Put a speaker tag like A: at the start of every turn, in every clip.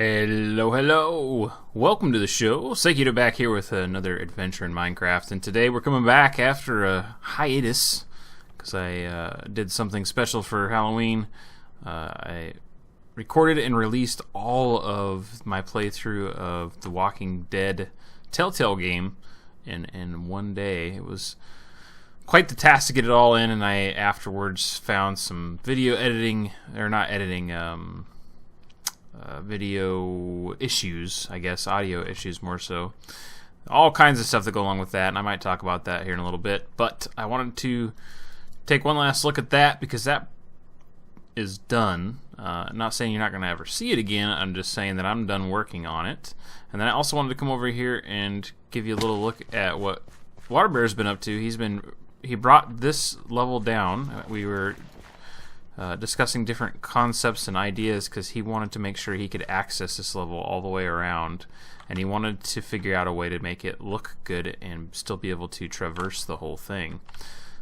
A: Hello, hello! Welcome to the show. SykoYoda back here with another adventure in Minecraft, and today we're coming back after a hiatus because I did something special for Halloween. I recorded and released all of my playthrough of the Walking Dead Telltale game in one day. It was quite the task to get it all in, and I afterwards found some video editing, or not editing, video issues, I guess, audio issues more so. All kinds of stuff that go along with that, and I might talk about that here in a little bit. But I wanted to take one last look at that because that is done. I'm not saying you're not going to ever see it again. I'm just saying that I'm done working on it. And then I also wanted to come over here and give you a little look at what Waterbear's been up to. He brought this level down. We were discussing different concepts and ideas because he wanted to make sure he could access this level all the way around, and he wanted to figure out a way to make it look good and still be able to traverse the whole thing.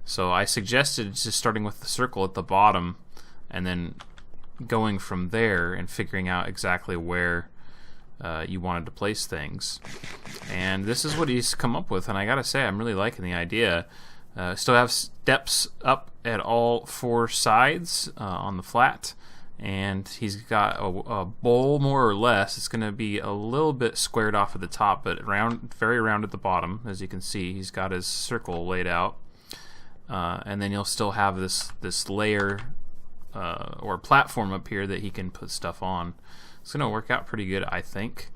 A: So I suggested just starting with the circle at the bottom and then going from there and figuring out exactly where you wanted to place things. And this is what he's come up with, and I gotta say I'm really liking the idea. Still have steps up at all four sides on the flat, and he's got a bowl more or less. It's going to be a little bit squared off at the top, but very round at the bottom. As you can see, he's got his circle laid out, and then you'll still have this layer or platform up here that he can put stuff on. It's going to work out pretty good, I think,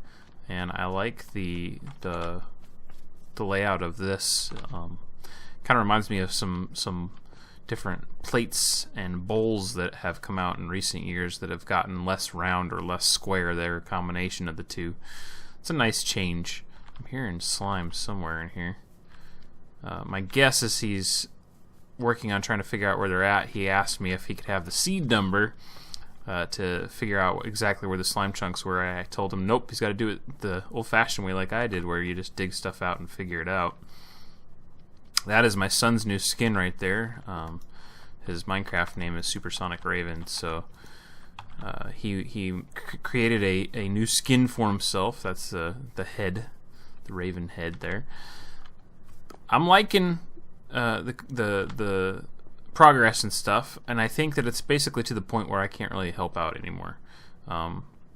A: and I like the layout of this. Kind of reminds me of some different plates and bowls that have come out in recent years that have gotten less round or less square. They're a combination of the two. It's a nice change. I'm hearing slime somewhere in here. My guess is he's working on trying to figure out where they're at. He asked me if he could have the seed number to figure out exactly where the slime chunks were. I told him nope, he's got to do it the old-fashioned way like I did, where you just dig stuff out and figure it out. That is my son's new skin right there. His Minecraft name is Supersonic Raven, so he created a new skin for himself. That's the head, the raven head there. I'm liking the progress and stuff, and I think that it's basically to the point where I can't really help out anymore.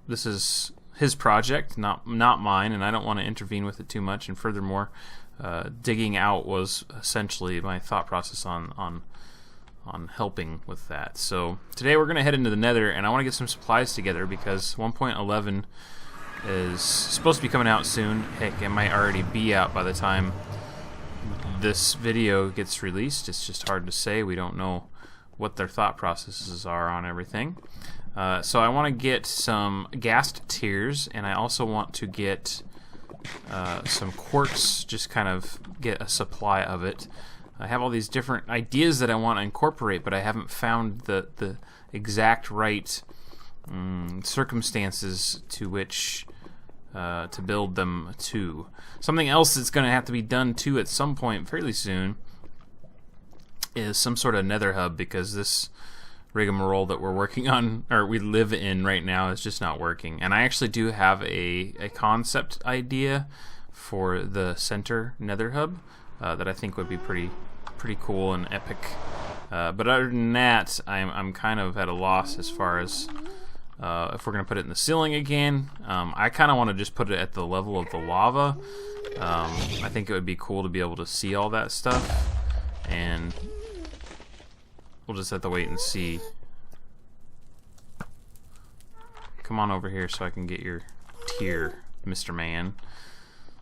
A: This is his project, not mine, and I don't want to intervene with it too much. And furthermore, digging out was essentially my thought process on helping with that. So today we're going to head into the Nether, and I want to get some supplies together because 1.11 is supposed to be coming out soon. Heck, it might already be out by the time this video gets released. It's just hard to say. We don't know what their thought processes are on everything. So I want to get some ghast tears, and I also want to get some quartz, just kind of get a supply of it. I have all these different ideas that I want to incorporate, but I haven't found the exact right circumstances to which to build them to. Something else that's going to have to be done too at some point fairly soon is some sort of nether hub, because this rigmarole that we're working on, or we live in right now, is just not working. And I actually do have a concept idea for the center nether hub that I think would be pretty cool and epic. But other than that, I'm kind of at a loss as far as if we're going to put it in the ceiling again. I kind of want to just put it at the level of the lava. I think it would be cool to be able to see all that stuff, and we'll just have to wait and see. Come on over here so I can get your tier, Mr. Man.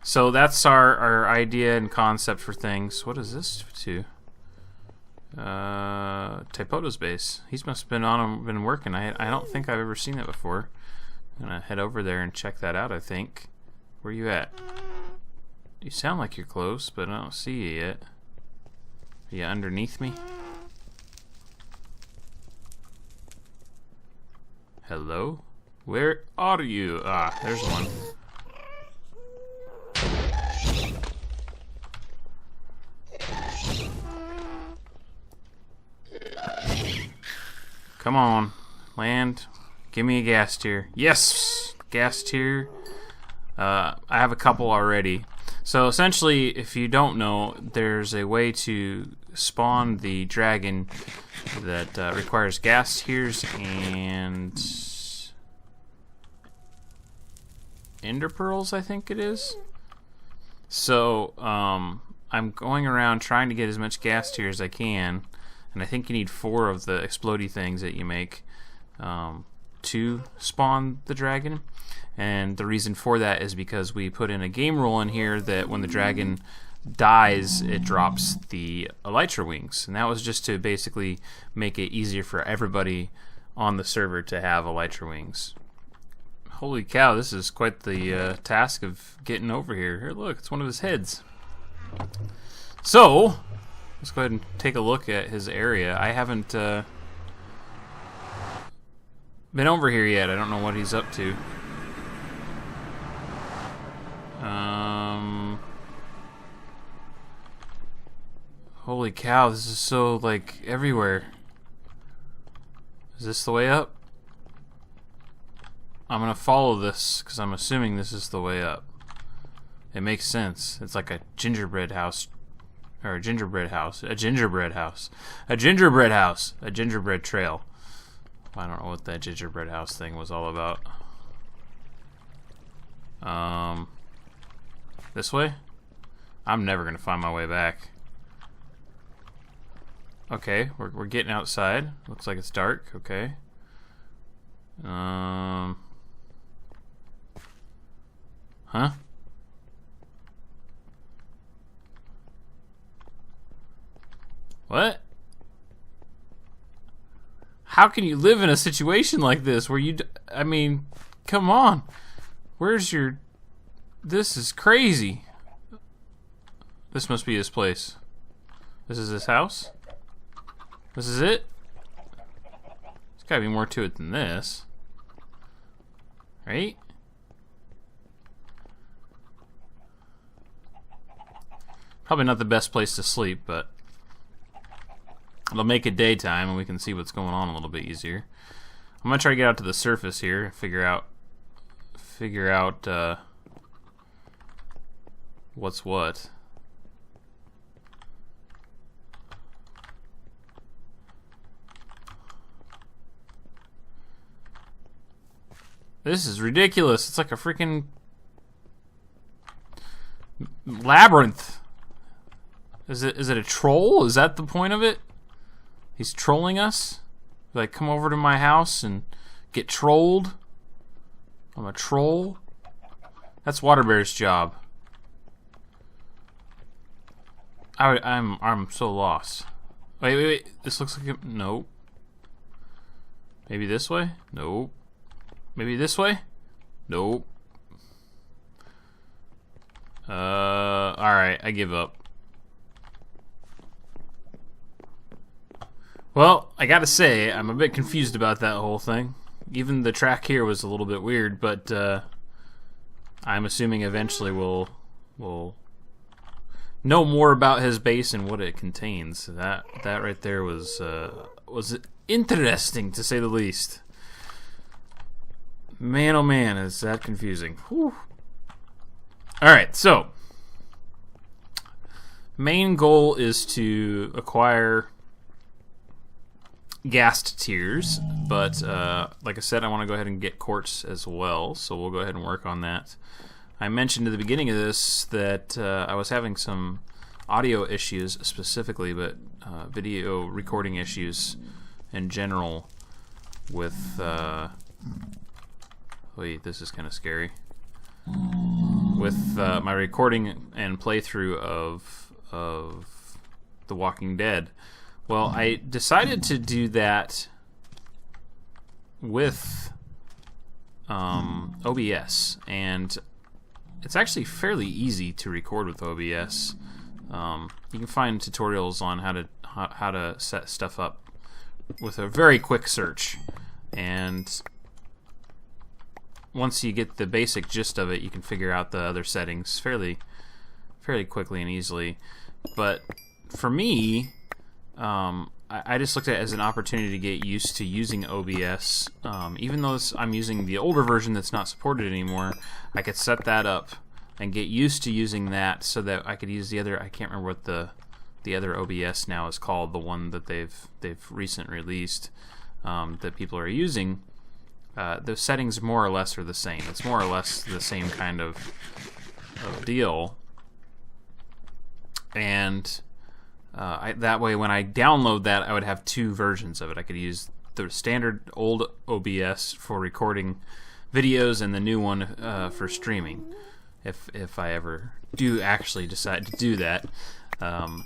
A: So that's our idea and concept for things. What is this to? Typoto's base. He must have been working. I don't think I've ever seen that before. I'm gonna head over there and check that out, I think. Where you at? You sound like you're close, but I don't see you yet. Are you underneath me? Hello? Where are you? Ah, there's one. Come on, land. Give me a ghast tear. Yes! gas tier. I have a couple already. So essentially, if you don't know, there's a way to spawn the dragon that requires gas tiers and ender pearls, I think it is. So I'm going around trying to get as much gas tier as I can, and I think you need 4 of the explodey things that you make to spawn the dragon. And the reason for that is because we put in a game rule in here that when the dragon dies, it drops the elytra wings, and that was just to basically make it easier for everybody on the server to have elytra wings. Holy cow, this is quite the task of getting over here. Here, look, it's one of his heads. So, let's go ahead and take a look at his area. I haven't been over here yet. I don't know what he's up to. Holy cow, this is so, like, everywhere. Is this the way up? I'm gonna follow this, because I'm assuming this is the way up. It makes sense. It's like a gingerbread house. Or a gingerbread house. A gingerbread house. A gingerbread house. A gingerbread trail. I don't know what that gingerbread house thing was all about. This way? I'm never gonna find my way back. Okay, we're getting outside. Looks like it's dark. Okay. Huh? What? How can you live in a situation like this where you I mean, come on. Where's your... This is crazy. This must be his place. This is his house? This is it? There's gotta be more to it than this. Right? Probably not the best place to sleep, but it'll make it daytime and we can see what's going on a little bit easier. I'm gonna try to get out to the surface here, figure out what's what. This is ridiculous. It's like a freaking labyrinth. Is it a troll? Is that the point of it? He's trolling us? Like, come over to my house and get trolled? I'm a troll? That's Waterbear's job. I'm so lost. Wait. This looks like a... Nope. Maybe this way? Nope. Maybe this way? Nope. Alright, I give up. Well, I gotta say, I'm a bit confused about that whole thing. Even the track here was a little bit weird, but I'm assuming eventually we'll know more about his base and what it contains. That right there was interesting, to say the least. Man, oh man, is that confusing. Whew. Alright, so main goal is to acquire ghast tiers, but like I said, I want to go ahead and get quartz as well, so we'll go ahead and work on that. I mentioned at the beginning of this that I was having some audio issues specifically, but video recording issues in general with wait, this is kind of scary. With my recording and playthrough of The Walking Dead. Well, I decided to do that with OBS, and it's actually fairly easy to record with OBS. You can find tutorials on how to set stuff up with a very quick search, and once you get the basic gist of it, you can figure out the other settings fairly quickly and easily. But for me, I just looked at it as an opportunity to get used to using OBS. Even though I'm using the older version that's not supported anymore, I could set that up and get used to using that so that I could use the other. I can't remember what the other OBS now is called, the one that they've recently released that people are using. The settings more or less are the same. It's more or less the same kind of deal, and that way when I download that, I would have two versions of it. I could use the standard old OBS for recording videos and the new one for streaming, if I ever do actually decide to do that. Well,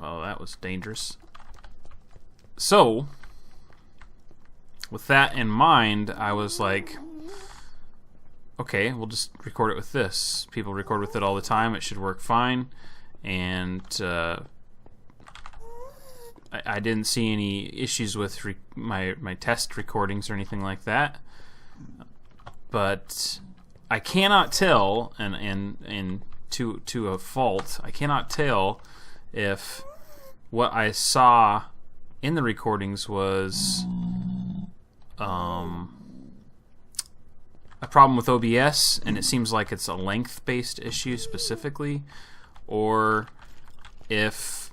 A: that was dangerous. So, with that in mind, I was like, okay, we'll just record it with this. People record with it all the time. It should work fine. And I didn't see any issues with my test recordings or anything like that. But I cannot tell, and to a fault, I cannot tell if what I saw in the recordings was a problem with OBS, and it seems like it's a length-based issue specifically, or if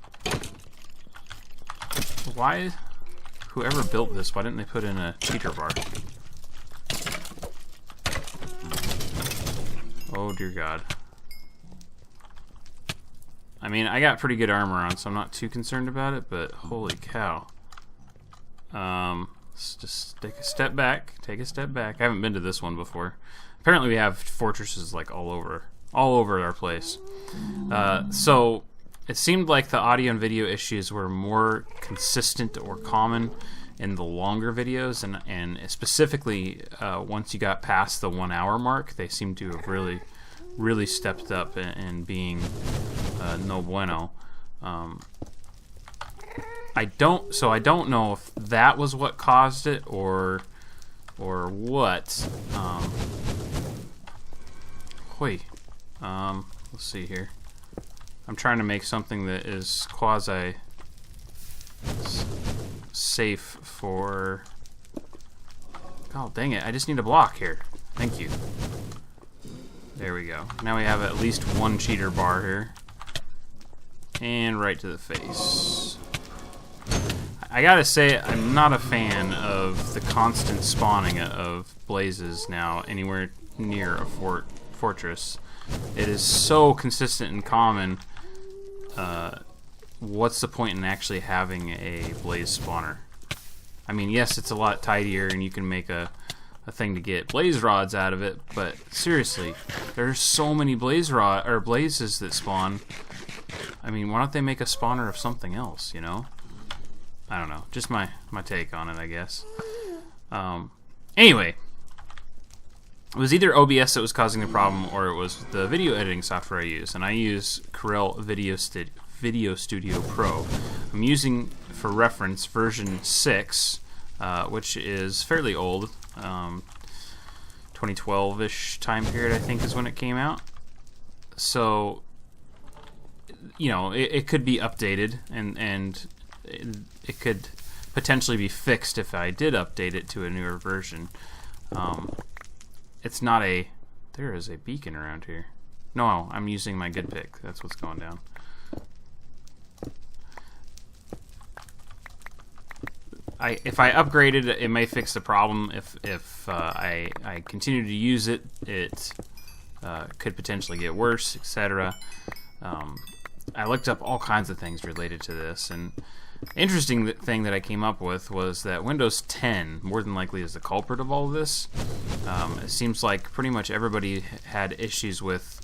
A: whoever built this, why didn't they put in a cheater bar? Oh dear God. I mean, I got pretty good armor on, so I'm not too concerned about it, but holy cow. Let's just take a step back. Take a step back. I haven't been to this one before. Apparently we have fortresses like all over our place. So it seemed like the audio and video issues were more consistent or common in the longer videos, and specifically once you got past the 1 hour mark, they seem to have really stepped up in being no bueno. I don't know if that was what caused it or what. Let's see here. I'm trying to make something that is quasi safe for. Oh dang it! I just need a block here. Thank you. There we go. Now we have at least one cheater bar here. And right to the face. I gotta say, I'm not a fan of the constant spawning of blazes now anywhere near a fortress. It is so consistent and common. What's the point in actually having a blaze spawner? I mean, yes, it's a lot tidier and you can make a thing to get blaze rods out of it, but seriously, there's so many blazes that spawn. I mean, why don't they make a spawner of something else, you know? I don't know. Just my take on it, I guess. Anyway, it was either OBS that was causing the problem, or it was the video editing software I use, and I use Corel Video Studio Pro. I'm using, for reference, version 6, which is fairly old. 2012-ish time period, I think, is when it came out. So, you know, it could be updated, and it could potentially be fixed if I did update it to a newer version. It's not a... There is a beacon around here. No, I'm using my good pick. That's what's going down. If I upgrade it, it may fix the problem. If I continue to use it, it could potentially get worse, etc. I looked up all kinds of things related to this, and interesting thing that I came up with was that Windows 10 more than likely is the culprit of all of this. It seems like pretty much everybody had issues with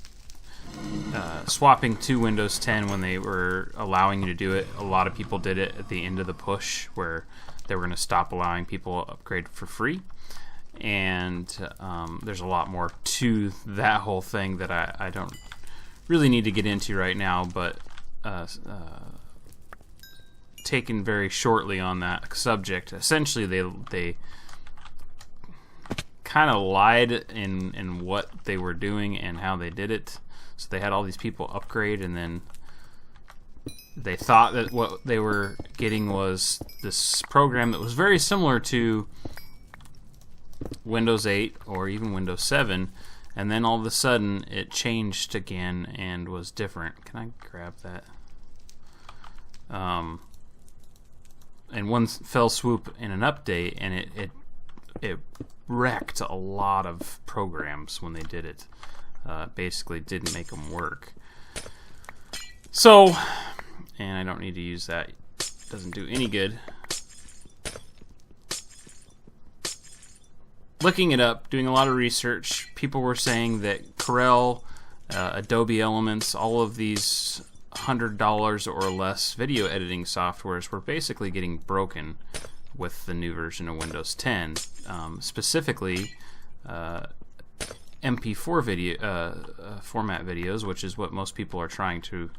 A: swapping to Windows 10 when they were allowing you to do it. A lot of people did it at the end of the push where they were going to stop allowing people to upgrade for free. And there's a lot more to that whole thing that I don't really need to get into right now, but taken very shortly on that subject. Essentially, they kind of lied in what they were doing and how they did it. So they had all these people upgrade, and then they thought that what they were getting was this program that was very similar to Windows 8 or even Windows 7, and then all of a sudden it changed again and was different. Can I grab that? In one fell swoop in an update, and it wrecked a lot of programs when they did it. Basically didn't make them work. So, and I don't need to use that. It doesn't do any good. Looking it up, doing a lot of research, people were saying that Corel, Adobe Elements, all of these $100 or less video editing softwares were basically getting broken with the new version of Windows 10. Specifically, MP4 video format videos, which is what most people are trying to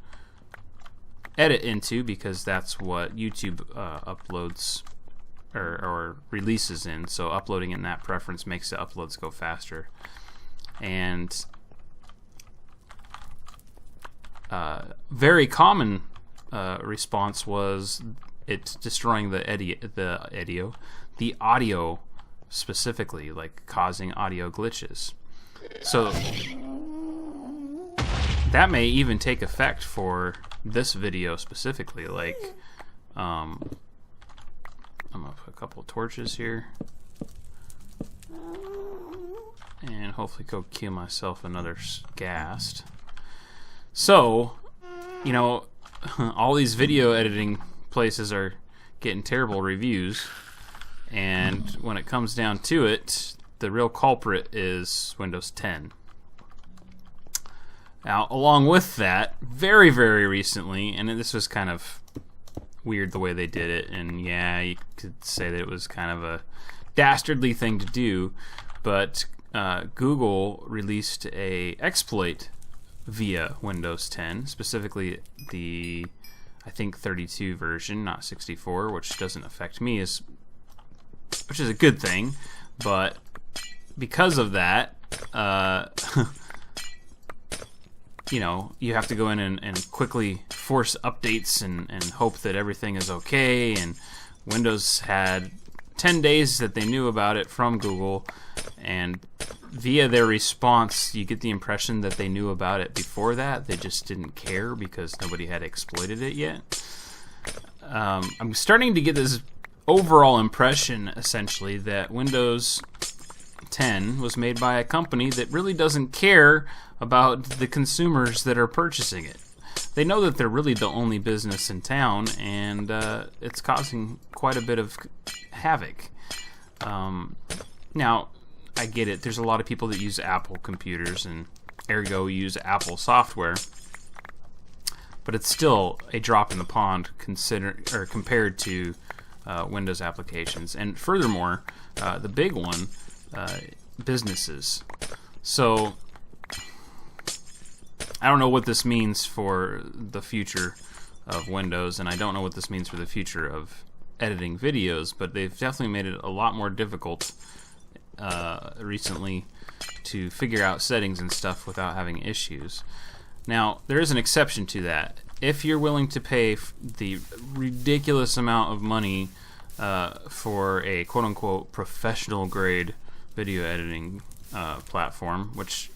A: edit into, because that's what YouTube uploads or releases in. So uploading in that preference makes the uploads go faster. And very common response was it destroying the audio specifically, like causing audio glitches. So that may even take effect for this video specifically. Like, I'm gonna put a couple of torches here, and hopefully go kill myself another ghast. So, you know, all these video editing places are getting terrible reviews, and when it comes down to it, the real culprit is Windows 10. Now, along with that, very, very recently, and this was kind of weird the way they did it, and yeah, you could say that it was kind of a dastardly thing to do, but Google released a exploit via Windows 10, specifically the, I think, 32 version, not 64, which doesn't affect me, which is a good thing, but because of that, you know, you have to go in and quickly force updates and hope that everything is okay. And Windows had 10 days that they knew about it from Google, and via their response, you get the impression that they knew about it before that. They just didn't care because nobody had exploited it yet. I'm starting to get this overall impression, essentially, that Windows 10 was made by a company that really doesn't care about the consumers that are purchasing it. They know that they're really the only business in town, and it's causing quite a bit of havoc. Now, I get it. There's a lot of people that use Apple computers and ergo use Apple software, but it's still a drop in the pond compared to Windows applications. And furthermore, the big one, businesses. So I don't know what this means for the future of Windows, and I don't know what this means for the future of editing videos, but they've definitely made it a lot more difficult recently to figure out settings and stuff without having issues. Now, there is an exception to that. If you're willing to pay the ridiculous amount of money for a quote-unquote professional grade video editing platform, which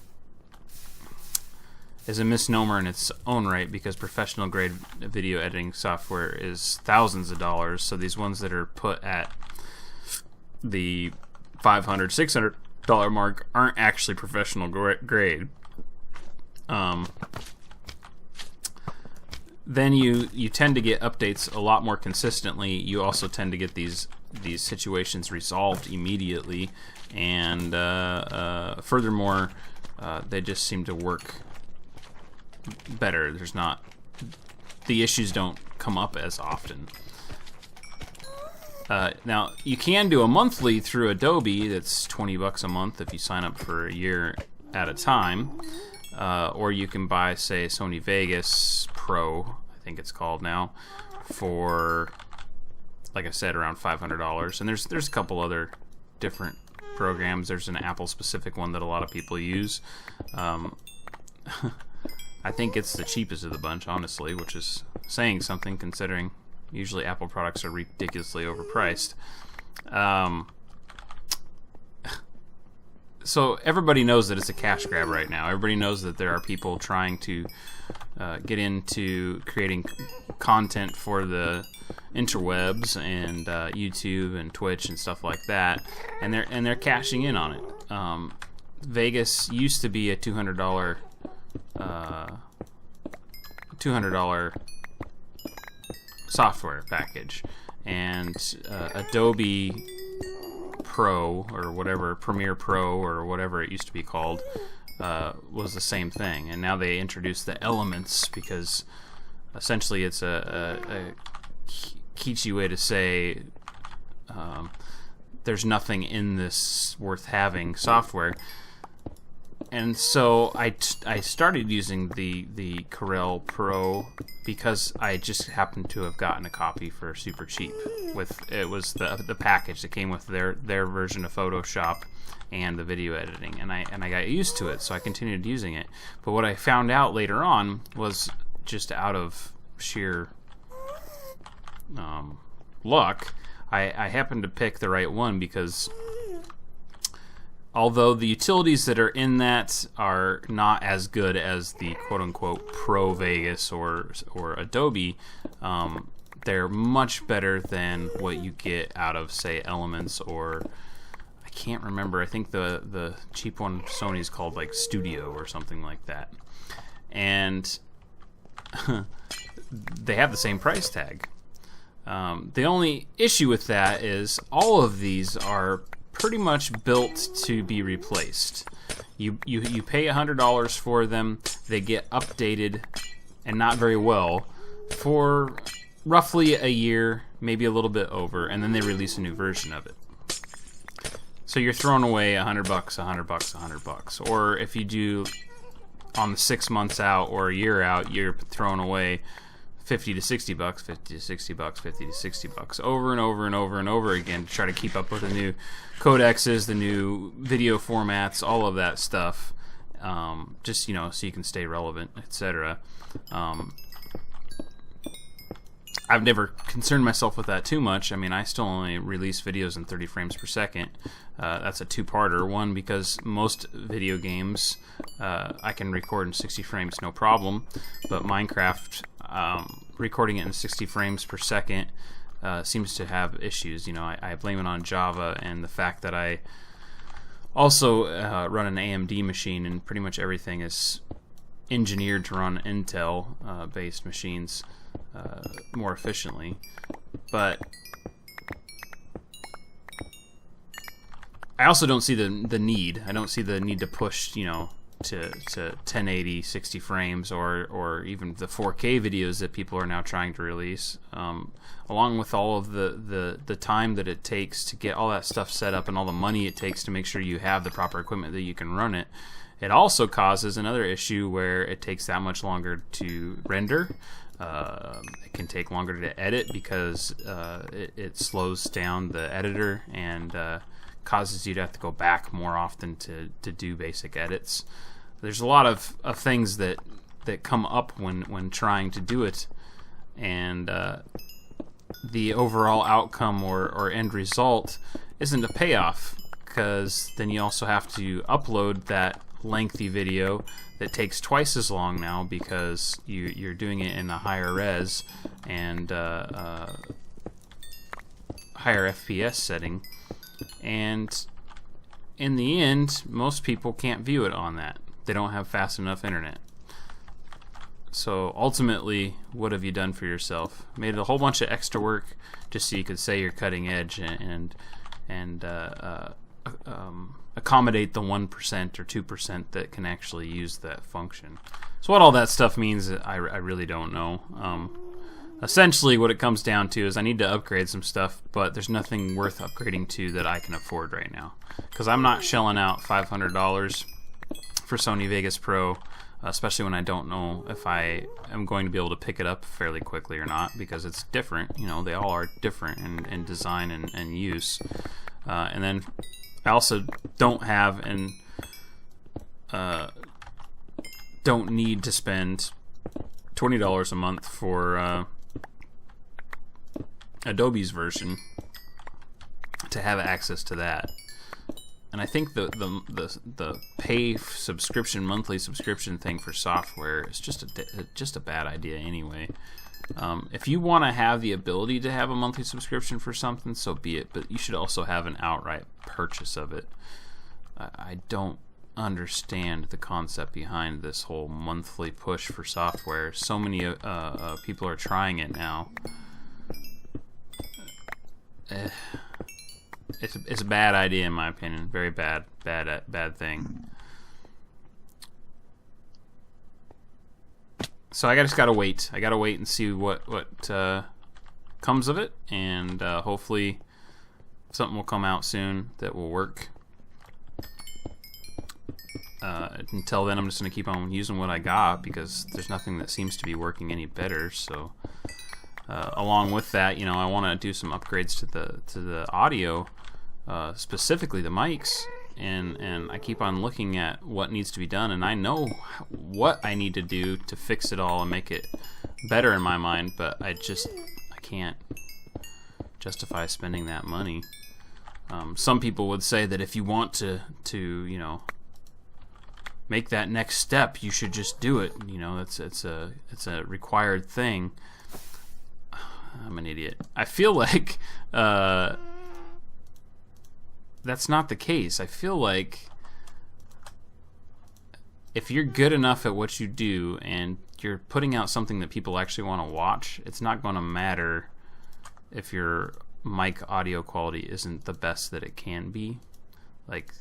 A: is a misnomer in its own right, because professional grade video editing software is thousands of dollars. So these ones that are put at the $500, $600 mark aren't actually professional grade. Then you tend to get updates a lot more consistently. You also tend to get these situations resolved immediately, and furthermore, they just seem to work better. The issues don't come up as often. Now, you can do a monthly through Adobe. That's $20 a month if you sign up for a year at a time. Or you can buy, say, Sony Vegas Pro, I think it's called now, for, like I said, around $500. And there's a couple other different programs. There's an Apple-specific one that a lot of people use. I think it's the cheapest of the bunch, honestly, which is saying something considering usually Apple products are ridiculously overpriced. So everybody knows that it's a cash grab right now. Everybody knows that there are people trying to get into creating content for the interwebs and YouTube and Twitch and stuff like that, and they're cashing in on it. Vegas used to be a $200 software package, and Adobe Pro or whatever, Premiere Pro or whatever it used to be called, was the same thing. And now they introduced the Elements because essentially it's a kitschy way to say there's nothing in this worth having software. And so I started using the Corel Pro because I just happened to have gotten a copy for super cheap. It was the package that came with their version of Photoshop and the video editing, and I got used to it, so I continued using it. But what I found out later on was, just out of sheer luck, I happened to pick the right one because although the utilities that are in that are not as good as the quote-unquote Pro Vegas or Adobe, they're much better than what you get out of, say, Elements, or I can't remember. I think the cheap one Sony's called like Studio or something like that. And they have the same price tag. The only issue with that is all of these are pretty much built to be replaced. You pay $100 for them. They get updated, and not very well, for roughly a year, maybe a little bit over, and then they release a new version of it. So you're throwing away $100, $100, $100. Or if you do on the 6 months out or a year out, you're throwing away $50 to $60, $50 to $60, $50 to $60, over and over and over and over again to try to keep up with the new codecs, the new video formats, all of that stuff, just so you can stay relevant, etc. I've never concerned myself with that too much. I mean, I still only release videos in 30 frames per second. That's a two-parter. One, because most video games I can record in 60 frames no problem, but Minecraft, recording it in 60 frames per second seems to have issues. I blame it on Java and the fact that I also run an AMD machine, and pretty much everything is engineered to run Intel based machines more efficiently. But I also don't see the need. I don't see the need to push, to 1080, 60 frames, or even the 4K videos that people are now trying to release. Along with all of the time that it takes to get all that stuff set up and all the money it takes to make sure you have the proper equipment that you can run it, it also causes another issue where it takes that much longer to render. It can take longer to edit because it slows down the editor and causes you to have to go back more often to do basic edits. There's a lot of things that come up when trying to do it, and the overall outcome or end result isn't a payoff, because then you also have to upload that lengthy video that takes twice as long now because you're doing it in a higher res and higher FPS setting, and in the end most people can't view it on that. They don't have fast enough internet. So ultimately, what have you done for yourself? Made a whole bunch of extra work just so you could say you're cutting edge and accommodate the 1% or 2% that can actually use that function. So what all that stuff means, I really don't know. Essentially, what it comes down to is I need to upgrade some stuff, but there's nothing worth upgrading to that I can afford right now, because I'm not shelling out $500 for Sony Vegas Pro, especially when I don't know if I am going to be able to pick it up fairly quickly or not, because it's different. They all are different in design and use. And then I also don't have don't need to spend $20 a month for Adobe's version to have access to that. And I think the pay subscription, monthly subscription thing for software is just a bad idea anyway. If you want to have the ability to have a monthly subscription for something, so be it. But you should also have an outright purchase of it. I don't understand the concept behind this whole monthly push for software. So many people are trying it now. It's a bad idea in my opinion. Very bad thing. So I just gotta wait. I gotta wait and see what comes of it, and hopefully something will come out soon that will work. Until then, I'm just gonna keep on using what I got because there's nothing that seems to be working any better. So along with that, you know, I want to do some upgrades to the audio, specifically the mics, and I keep on looking at what needs to be done, and I know what I need to do to fix it all and make it better in my mind, but I can't justify spending that money. Some people would say that if you want to you know, make that next step, you should just do it. You know, it's a required thing. I'm an idiot. I feel like that's not the case. I feel like if you're good enough at what you do and you're putting out something that people actually want to watch, it's not going to matter if your mic audio quality isn't the best that it can be. Like,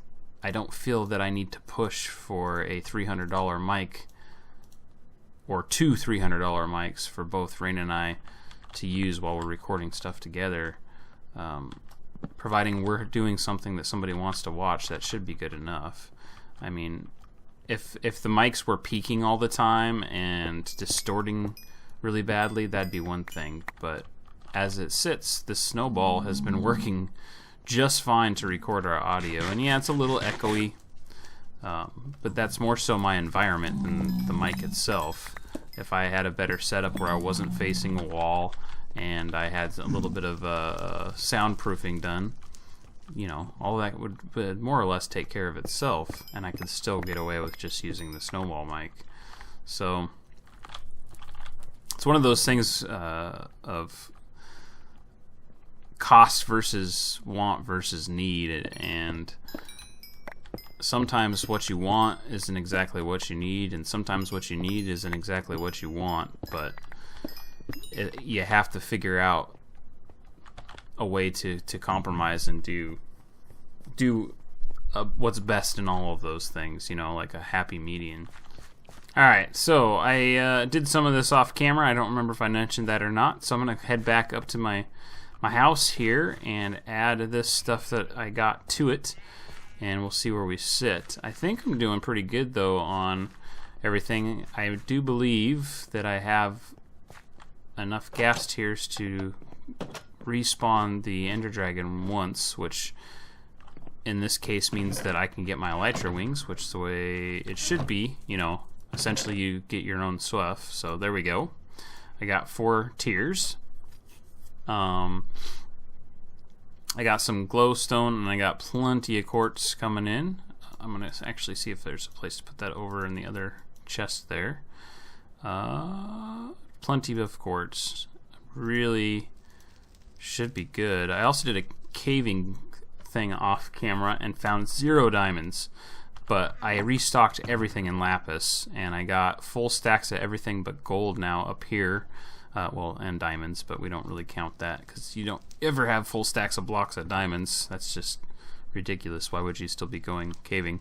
A: I don't feel that I need to push for a $300 mic or two $300 mics for both Rain and I to use while we're recording stuff together. Providing we're doing something that somebody wants to watch, that should be good enough. I mean, if the mics were peaking all the time and distorting really badly, that'd be one thing. But as it sits, this snowball has been working just fine to record our audio. And yeah, it's a little echoey, but that's more so my environment than the mic itself. If I had a better setup where I wasn't facing a wall and I had a little bit of soundproofing done, you know, all that would more or less take care of itself, and I could still get away with just using the snowball mic. So it's one of those things of cost versus want versus need, and sometimes what you want isn't exactly what you need, and sometimes what you need isn't exactly what you want, but you have to figure out a way to compromise and do what's best in all of those things, you know, like a happy median. Alright, so I did some of this off camera. I don't remember if I mentioned that or not, so I'm going to head back up to my house here and add this stuff that I got to it, and we'll see where we sit. I think I'm doing pretty good though on everything. I do believe that I have enough gas tiers to respawn the Ender Dragon once, which in this case means that I can get my Elytra wings, which is the way it should be. You know, essentially you get your own stuff. So there we go. I got 4 tiers. I got some glowstone, and I got plenty of quartz coming in. I'm gonna actually see if there's a place to put that over in the other chest there. Plenty of quartz. Really should be good. I also did a caving thing off camera and found 0 diamonds, but I restocked everything in lapis, and I got full stacks of everything but gold now up here. Well, and diamonds, but we don't really count that because you don't ever have full stacks of blocks of diamonds. That's just ridiculous. Why would you still be going caving?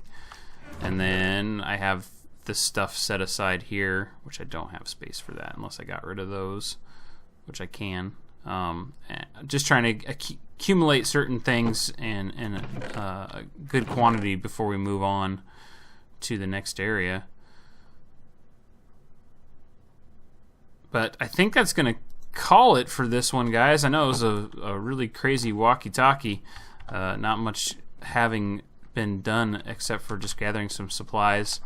A: And then I have this stuff set aside here, which I don't have space for that unless I got rid of those, which I can. Just trying to accumulate certain things in a good quantity before we move on to the next area. But I think that's going to call it for this one, guys. I know it was a really crazy walkie-talkie. Not much having been done except for just gathering some supplies.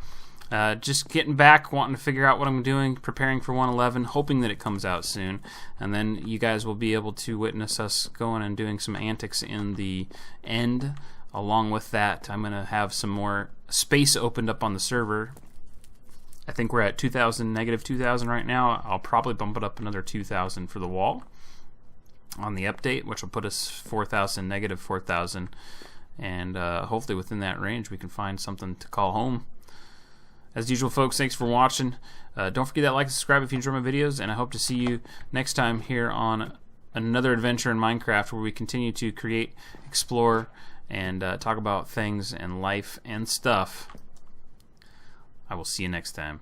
A: Just getting back, wanting to figure out what I'm doing, preparing for 111, hoping that it comes out soon, and then you guys will be able to witness us going and doing some antics in the end. Along with that, I'm going to have some more space opened up on the server. I think we're at 2,000, negative 2,000 right now. I'll probably bump it up another 2,000 for the wall on the update, which will put us 4,000, negative 4,000, and hopefully within that range we can find something to call home. As usual, folks, thanks for watching. Don't forget that like and subscribe if you enjoy my videos, and I hope to see you next time here on another adventure in Minecraft where we continue to create, explore, and talk about things and life and stuff. I will see you next time.